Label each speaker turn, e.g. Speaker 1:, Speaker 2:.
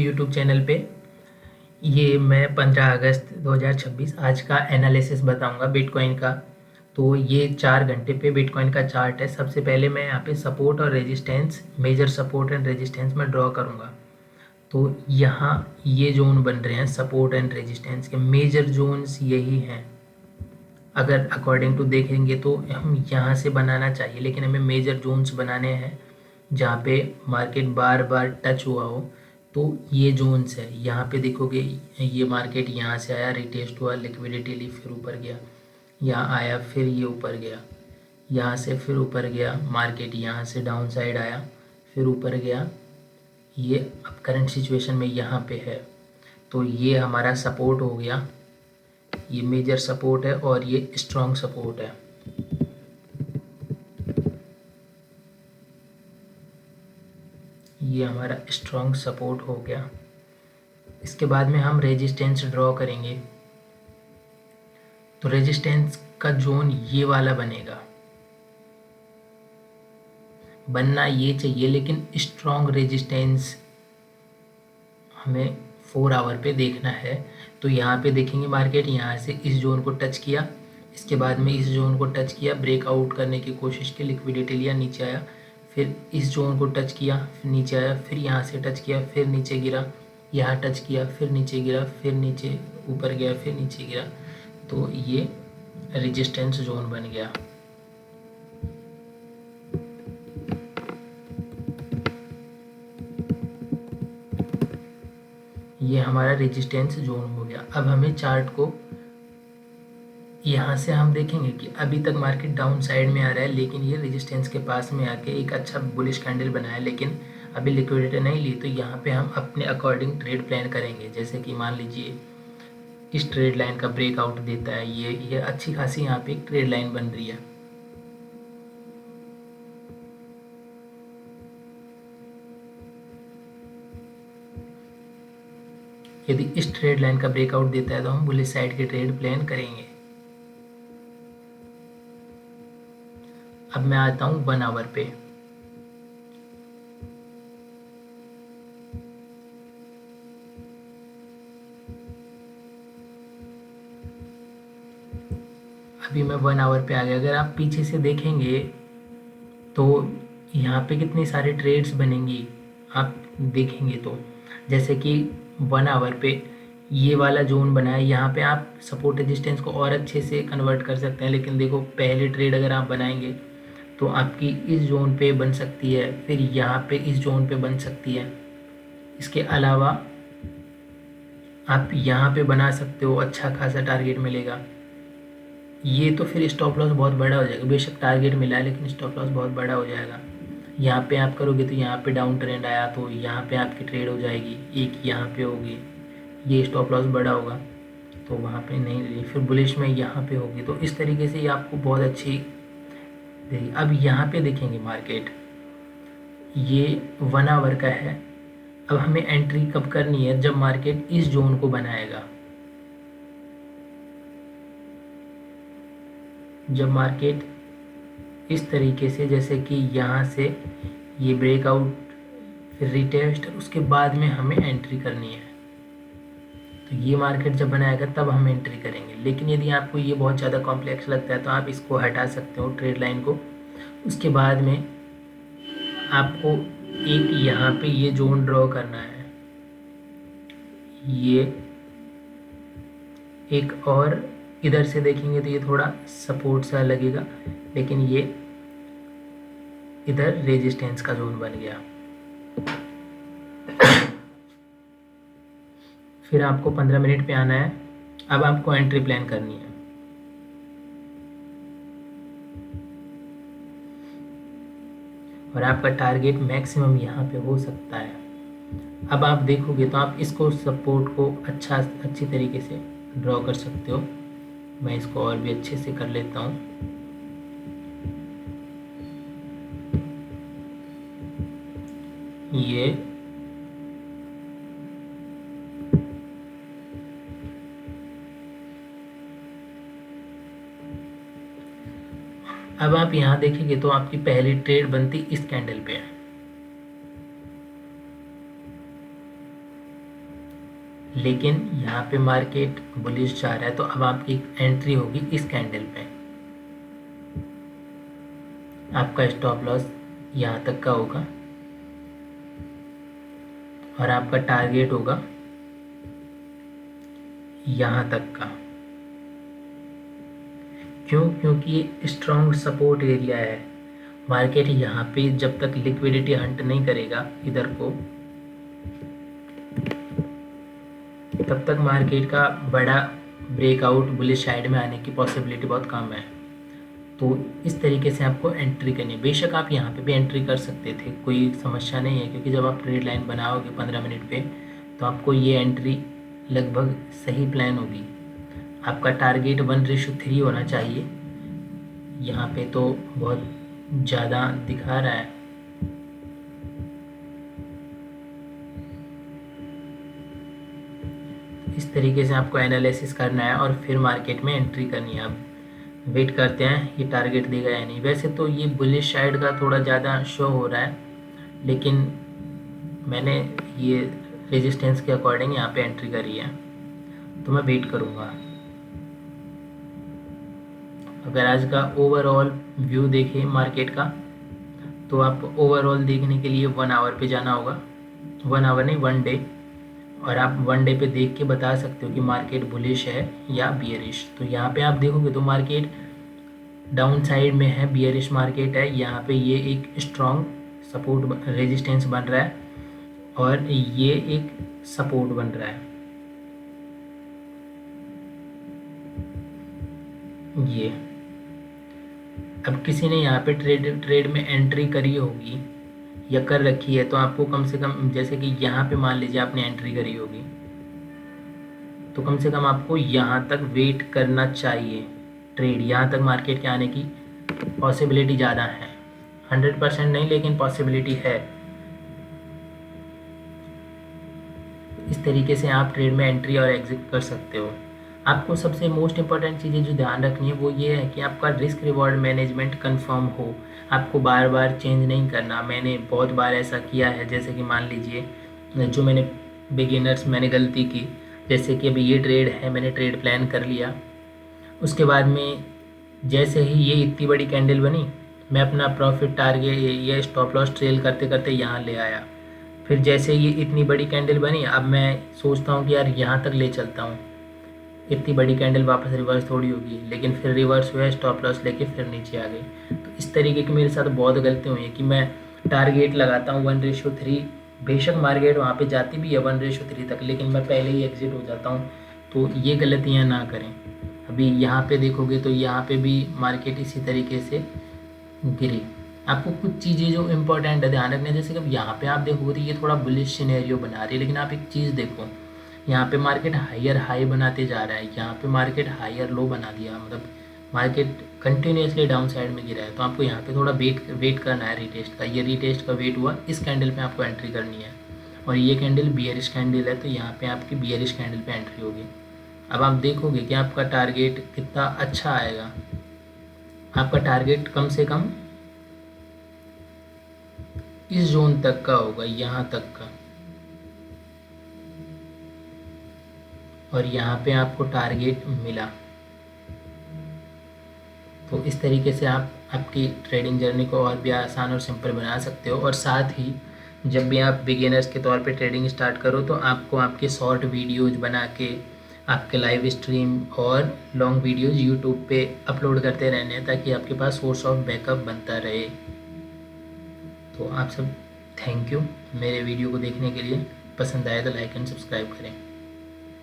Speaker 1: YouTube channel पे। ये मैं 15 अगस्त 2026 आज का एनालिसिस बताऊंगा बिटकॉइन का। तो ये 4 घंटे पे बिटकॉइन का चार्ट है। सबसे पहले मैं यहाँ पे सपोर्ट और resistance, major support and resistance में ड्रॉ करूँगा। तो यहाँ ये जोन बन रहे हैं सपोर्ट एंड रेजिस्टेंस के, मेजर जोन्स यही हैं। अगर अकॉर्डिंग टू देखेंगे तो हम यहाँ से बनाना चाहिए, लेकिन हमें मेजर जोन्स बनाने हैं जहाँ पे मार्केट बार बार टच हुआ हो। तो ये जोन्स है, यहाँ पे देखोगे ये मार्केट यहाँ से आया, रिटेस्ट हुआ, लिक्विडिटी ली, फिर ऊपर गया, यहाँ आया, फिर ये ऊपर गया, यहाँ से फिर ऊपर गया, मार्केट यहाँ से डाउन साइड आया, फिर ऊपर गया। ये अब करंट सिचुएशन में यहाँ पे है, तो ये हमारा सपोर्ट हो गया, ये मेजर सपोर्ट है और ये स्ट्रॉन्ग सपोर्ट है। ये हमारा स्ट्रॉन्ग सपोर्ट हो गया। इसके बाद में हम रेजिस्टेंस ड्रॉ करेंगे। तो रेजिस्टेंस का जोन ये वाला बनेगा, बनना ये चाहिए, लेकिन स्ट्रॉन्ग रेजिस्टेंस हमें 4 आवर पे देखना है। तो यहाँ पे देखेंगे मार्केट यहाँ से इस जोन को टच किया, इसके बाद में इस जोन को टच किया, ब्रेकआउट करने की कोशिश की, लिक्विडिटी लिया, नीचे आया, फिर इस जोन को टच किया, फिर नीचे आया, फिर यहाँ से टच किया, फिर नीचे गिरा, यहाँ टच किया, फिर नीचे गिरा, फिर नीचे ऊपर गया, फिर नीचे गिरा। तो ये रेजिस्टेंस जोन बन गया। ये हमारा रेजिस्टेंस जोन हो गया। अब हमें चार्ट को यहाँ से हम देखेंगे कि अभी तक मार्केट डाउन साइड में आ रहा है, लेकिन ये रेजिस्टेंस के पास में आके एक अच्छा बुलिश कैंडल बनाया, लेकिन अभी लिक्विडिटी नहीं ली। तो यहाँ पे हम अपने अकॉर्डिंग ट्रेड प्लान करेंगे। जैसे कि मान लीजिए इस ट्रेड लाइन का ब्रेकआउट देता है, ये अच्छी खासी यहाँ पे एक ट्रेड लाइन बन रही है। यदि इस ट्रेड लाइन का ब्रेकआउट देता है तो हम बुलिश साइड के ट्रेड प्लान करेंगे। अब मैं आता हूँ 1 आवर पे। अभी मैं 1 आवर पे आ गया। अगर आप पीछे से देखेंगे तो यहाँ पे कितनी सारे ट्रेड्स बनेंगी आप देखेंगे तो, जैसे कि 1 आवर पे ये वाला जोन बना है, यहाँ पे आप सपोर्ट रेजिस्टेंस को और अच्छे से कन्वर्ट कर सकते हैं। लेकिन देखो पहले ट्रेड अगर आप बनाएंगे तो आपकी इस जोन पे बन सकती है, फिर यहाँ पे इस जोन पे बन सकती है। इसके अलावा आप यहाँ पे बना सकते हो, अच्छा खासा टारगेट मिलेगा। ये तो फिर स्टॉप लॉस बहुत बड़ा हो जाएगा। बेशक टारगेट मिला है लेकिन स्टॉप लॉस बहुत बड़ा हो जाएगा। यहाँ पे आप करोगे तो यहाँ पे डाउन ट्रेंड आया तो यहाँ पे आपकी ट्रेड हो जाएगी, एक यहाँ पे होगी, ये स्टॉप लॉस बड़ा होगा तो वहाँ पे नहीं रही, फिर बुलिश में यहाँ पे होगी। तो इस तरीके से ये आपको बहुत अच्छी देगी। अब यहाँ पे देखेंगे मार्केट ये 1 आवर का है। अब हमें एंट्री कब करनी है? जब मार्केट इस जोन को बनाएगा, जब मार्केट इस तरीके से, जैसे कि यहाँ से ये ब्रेकआउट, फिर रिटेस्ट, उसके बाद में हमें एंट्री करनी है। तो ये मार्केट जब बनाएगा तब हम एंट्री करेंगे। लेकिन यदि आपको ये बहुत ज़्यादा कॉम्प्लेक्स लगता है तो आप इसको हटा सकते हो ट्रेड लाइन को। उसके बाद में आपको एक यहाँ पे ये जोन ड्रॉ करना है, ये एक, और इधर से देखेंगे तो ये थोड़ा सपोर्ट सा लगेगा, लेकिन ये इधर रेजिस्टेंस का जोन बन गया। फिर आपको 15 मिनट पे आना है। अब आपको एंट्री प्लान करनी है। और आपका टारगेट मैक्सिमम यहाँ पे हो सकता है। अब आप देखोगे तो आप इसको सपोर्ट को अच्छी तरीके से ड्रॉ कर सकते हो। मैं इसको और भी अच्छे से कर लेता हूँ। ये अब आप यहाँ देखेंगे तो आपकी पहली ट्रेड बनती इस कैंडल पे है। लेकिन यहाँ पे मार्केट बुलिश जा रहा है, तो अब आपकी एंट्री होगी इस कैंडल पे। आपका स्टॉप लॉस यहाँ तक का होगा और आपका टारगेट होगा यहाँ तक का। क्यों? क्योंकि ये स्ट्रॉन्ग सपोर्ट एरिया है। मार्केट यहाँ पे जब तक लिक्विडिटी हंट नहीं करेगा इधर को, तब तक मार्केट का बड़ा ब्रेकआउट बुलिश साइड में आने की पॉसिबिलिटी बहुत कम है। तो इस तरीके से आपको एंट्री करनी है। बेशक आप यहाँ पे भी एंट्री कर सकते थे, कोई समस्या नहीं है, क्योंकि जब आप ट्रेड लाइन बनाओगे 15 मिनट पे, तो आपको ये एंट्री लगभग सही प्लान होगी। आपका टारगेट 1:3 होना चाहिए। यहाँ पे तो बहुत ज़्यादा दिखा रहा है। इस तरीके से आपको एनालिसिस करना है और फिर मार्केट में एंट्री करनी है। अब वेट करते हैं ये टारगेट देगा या नहीं। वैसे तो ये बुलिश साइड का थोड़ा ज़्यादा शो हो रहा है, लेकिन मैंने ये रेजिस्टेंस के अकॉर्डिंग यहाँ पे एंट्री करी है, तो मैं वेट करूँगा। अगर आज का ओवरऑल व्यू देखें मार्केट का, तो आप ओवरऑल देखने के लिए 1 आवर पे जाना होगा। 1 आवर नहीं, 1 डे। और आप 1 डे पे देख के बता सकते हो कि मार्केट बुलिश है या बियरिश। तो यहाँ पे आप देखोगे तो मार्केट डाउन साइड में है, बियरिश मार्केट है। यहाँ पे ये एक स्ट्रॉन्ग सपोर्ट रेजिस्टेंस बन रहा है और ये एक सपोर्ट बन रहा है। ये अब किसी ने यहाँ पे ट्रेड में एंट्री करी होगी या कर रखी है, तो आपको कम से कम, जैसे कि यहाँ पे मान लीजिए आपने एंट्री करी होगी, तो कम से कम आपको यहाँ तक वेट करना चाहिए। ट्रेड यहाँ तक मार्केट के आने की पॉसिबिलिटी ज़्यादा है, 100% नहीं, लेकिन पॉसिबिलिटी है। इस तरीके से आप ट्रेड में एंट्री और एग्जिट कर सकते हो। आपको सबसे मोस्ट इम्पॉर्टेंट चीज़ें जो ध्यान रखनी है वो ये है कि आपका रिस्क रिवॉर्ड मैनेजमेंट कंफर्म हो। आपको बार बार चेंज नहीं करना। मैंने बहुत बार ऐसा किया है, जैसे कि मान लीजिए जो मैंने गलती की, जैसे कि अभी ये ट्रेड है, मैंने ट्रेड प्लान कर लिया, उसके बाद में जैसे ही ये इतनी बड़ी कैंडल बनी, मैं अपना प्रॉफिट टारगेट ये स्टॉप लॉस ट्रेल करते करते यहाँ ले आया। फिर जैसे ये इतनी बड़ी कैंडल बनी, अब मैं सोचता हूँ कि यार यहाँ तक ले चलता हूँ, इतनी बड़ी कैंडल वापस रिवर्स थोड़ी होगी, लेकिन फिर रिवर्स हुआ, स्टॉप लॉस लेके फिर नीचे आ गई। तो इस तरीके की मेरे साथ बहुत गलती हुई है कि मैं टारगेट लगाता हूँ 1:3, बेशक मार्केट वहाँ पे जाती भी है 1:3 तक, लेकिन मैं पहले ही एग्जिट हो जाता हूँ। तो ये गलतियाँ ना करें। अभी यहाँ पे देखोगे तो यहाँ पे भी मार्केट इसी तरीके से गिरी। आपको कुछ चीज़ें जो इम्पोर्टेंट है ध्यान रखना है, जैसे कि यहाँ पे आप देखोगे तो ये थोड़ा बुलिश सिनेरियो बना रही है, लेकिन आप एक चीज़ देखो, यहाँ पे मार्केट हायर हाई बनाते जा रहा है, यहाँ पे मार्केट हायर लो बना दिया, मतलब मार्केट कंटिन्यूसली डाउन साइड में गिरा है। तो आपको यहाँ पे थोड़ा वेट करना है रीटेस्ट का। ये रीटेस्ट का वेट हुआ, इस कैंडल पे आपको एंट्री करनी है, और ये कैंडल बियरिश कैंडल है, तो यहाँ पे आपकी बियरिश कैंडल पे एंट्री होगी। अब आप देखोगे कि आपका टारगेट कितना अच्छा आएगा। आपका टारगेट कम से कम इस जोन तक का होगा, यहाँ तक का, और यहाँ पे आपको टारगेट मिला। तो इस तरीके से आप आपकी ट्रेडिंग जर्नी को और भी आसान और सिंपल बना सकते हो। और साथ ही जब भी आप बिगिनर्स के तौर पे ट्रेडिंग स्टार्ट करो, तो आपको आपके शॉर्ट वीडियोज़ बना के आपके लाइव स्ट्रीम और लॉन्ग वीडियोज़ यूट्यूब पे अपलोड करते रहने हैं, ताकि आपके पास सोर्स ऑफ बैकअप बनता रहे। तो आप सब थैंक यू मेरे वीडियो को देखने के लिए। पसंद आए तो लाइक एंड सब्सक्राइब करें।